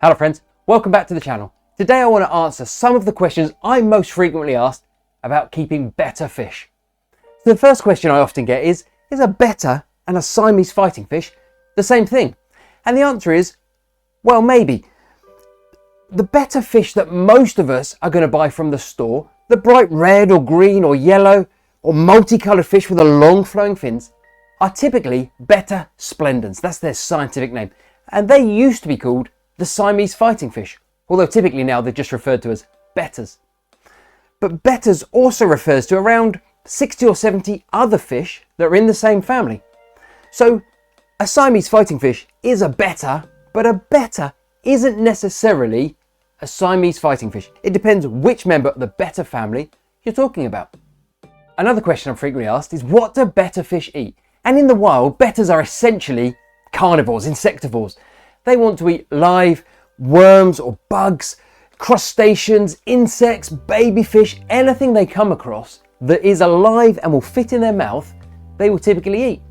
Hello friends, welcome back to the channel. Today I want to answer some of the questions I'm most frequently asked about keeping betta fish. So the first question I often get is a betta and a Siamese fighting fish the same thing? And the answer is, well, maybe. The betta fish that most of us are going to buy from the store, the bright red or green or yellow or multicoloured fish with the long flowing fins, are typically Betta splendens. That's their scientific name. And they used to be called the Siamese fighting fish, although typically now they're just referred to as bettas. But bettas also refers to around 60 or 70 other fish that are in the same family. So a Siamese fighting fish is a betta, but a betta isn't necessarily a Siamese fighting fish. It depends which member of the betta family you're talking about. Another question I'm frequently asked is, what do betta fish eat? And in the wild, bettas are essentially carnivores, insectivores. They want to eat live worms or bugs, crustaceans, insects, baby fish, anything they come across that is alive and will fit in their mouth, they will typically eat.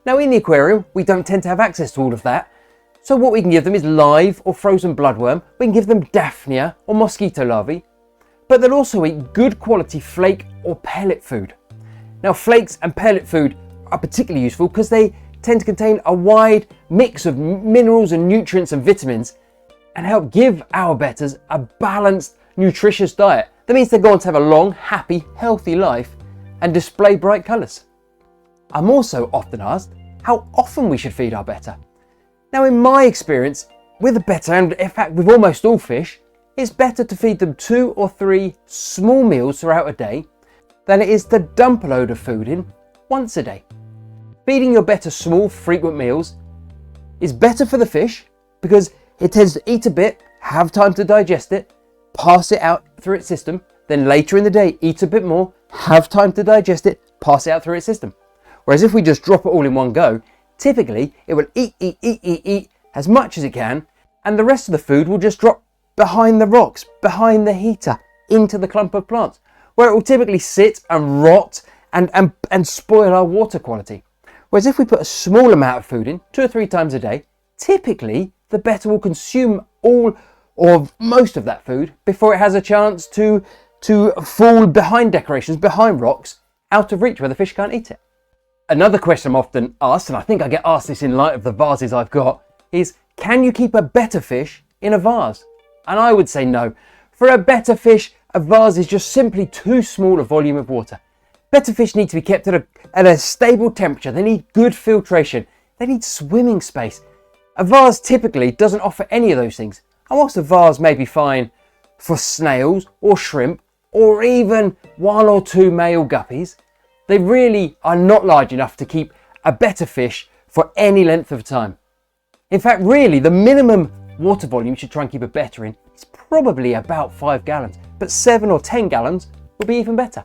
Now in the aquarium, we don't tend to have access to all of that. So what we can give them is live or frozen bloodworm. We can give them Daphnia or mosquito larvae, but they'll also eat good quality flake or pellet food. Now flakes and pellet food are particularly useful because they tend to contain a wide mix of minerals and nutrients and vitamins and help give our bettas a balanced, nutritious diet. That means they go on to have a long, happy, healthy life and display bright colours. I'm also often asked how often we should feed our betta. Now in my experience with a betta, and in fact with almost all fish, it's better to feed them 2 or 3 small meals throughout a day than it is to dump a load of food in once a day. Feeding your betta small, frequent meals is better for the fish because it tends to eat a bit, have time to digest it, pass it out through its system, then later in the day eat a bit more, have time to digest it, pass it out through its system. Whereas if we just drop it all in one go, typically it will eat as much as it can, and the rest of the food will just drop behind the rocks, behind the heater, into the clump of plants, where it will typically sit and rot and spoil our water quality. Whereas if we put a small amount of food in, 2 or 3 times a day, typically the betta will consume all or most of that food before it has a chance to fall behind decorations, behind rocks, out of reach where the fish can't eat it. Another question I'm often asked, and I think I get asked this in light of the vases I've got, is can you keep a betta fish in a vase? And I would say no. For a betta fish, a vase is just simply too small a volume of water. Betta fish need to be kept at a stable temperature. They need good filtration. They need swimming space. A vase typically doesn't offer any of those things. And whilst a vase may be fine for snails or shrimp or even 1 or 2 male guppies, they really are not large enough to keep a betta fish for any length of time. In fact, really, the minimum water volume you should try and keep a betta in is probably about 5 gallons, but 7 or 10 gallons would be even better.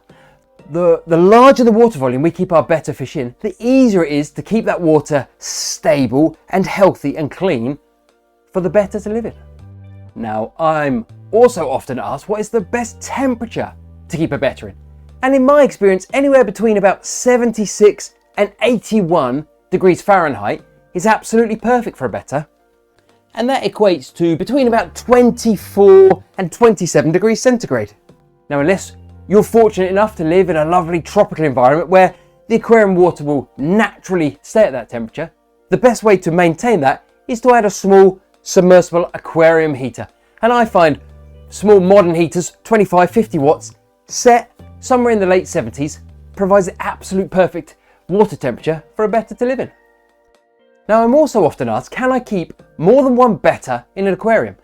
The larger the water volume we keep our betta fish in, the easier it is to keep that water stable and healthy and clean for the betta to live in. Now, I'm also often asked what is the best temperature to keep a betta in. And in my experience, anywhere between about 76 and 81 degrees Fahrenheit is absolutely perfect for a betta. And that equates to between about 24 and 27 degrees centigrade. Now, unless you're fortunate enough to live in a lovely tropical environment where the aquarium water will naturally stay at that temperature, the best way to maintain that is to add a small submersible aquarium heater. And I find small modern heaters, 25, 50 watts, set somewhere in the late 70s, provides the absolute perfect water temperature for a betta to live in. Now I'm also often asked, can I keep more than one betta in an aquarium?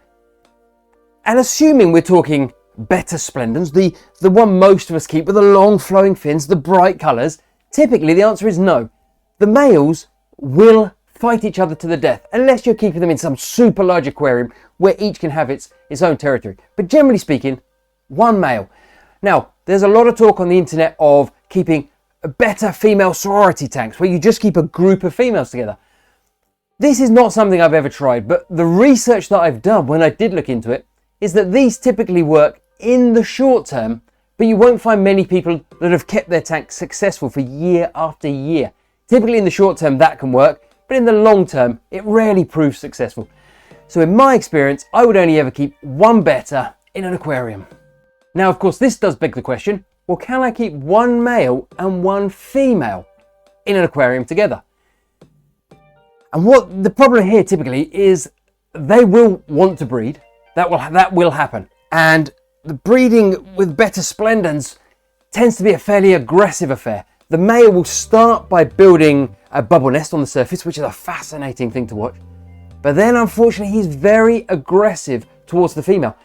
And assuming we're talking Betta splendens, the one most of us keep with the long flowing fins, the bright colours, typically the answer is no. The males will fight each other to the death unless you're keeping them in some super large aquarium where each can have its own territory. But generally speaking, one male. Now, there's a lot of talk on the internet of keeping betta female sorority tanks where you just keep a group of females together. This is not something I've ever tried, but the research that I've done when I did look into it is that these typically work in the short term, but you won't find many people that have kept their tank successful for year after year. Typically in the short term that can work, but in the long term it rarely proves successful. So in my experience, I would only ever keep one betta in an aquarium. Now, of course, this does beg the question, well, can I keep one male and one female in an aquarium together? And what the problem here typically is they will want to breed. That will happen. And the breeding with Betta splendens tends to be a fairly aggressive affair. The male will start by building a bubble nest on the surface, which is a fascinating thing to watch. But then, unfortunately, he's very aggressive towards the female.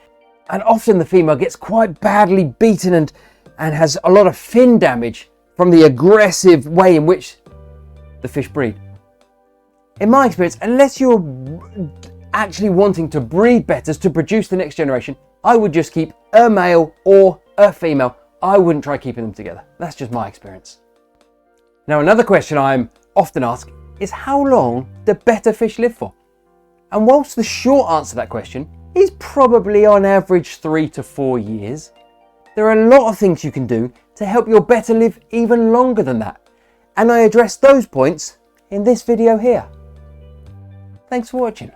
And often the female gets quite badly beaten and has a lot of fin damage from the aggressive way in which the fish breed. In my experience, unless you're actually wanting to breed bettas to produce the next generation, I would just keep a male or a female. I wouldn't try keeping them together. That's just my experience. Now, another question I'm often asked is, how long do betta fish live for? And whilst the short answer to that question is probably on average 3 to 4 years, there are a lot of things you can do to help your betta live even longer than that. And I address those points in this video here. Thanks for watching.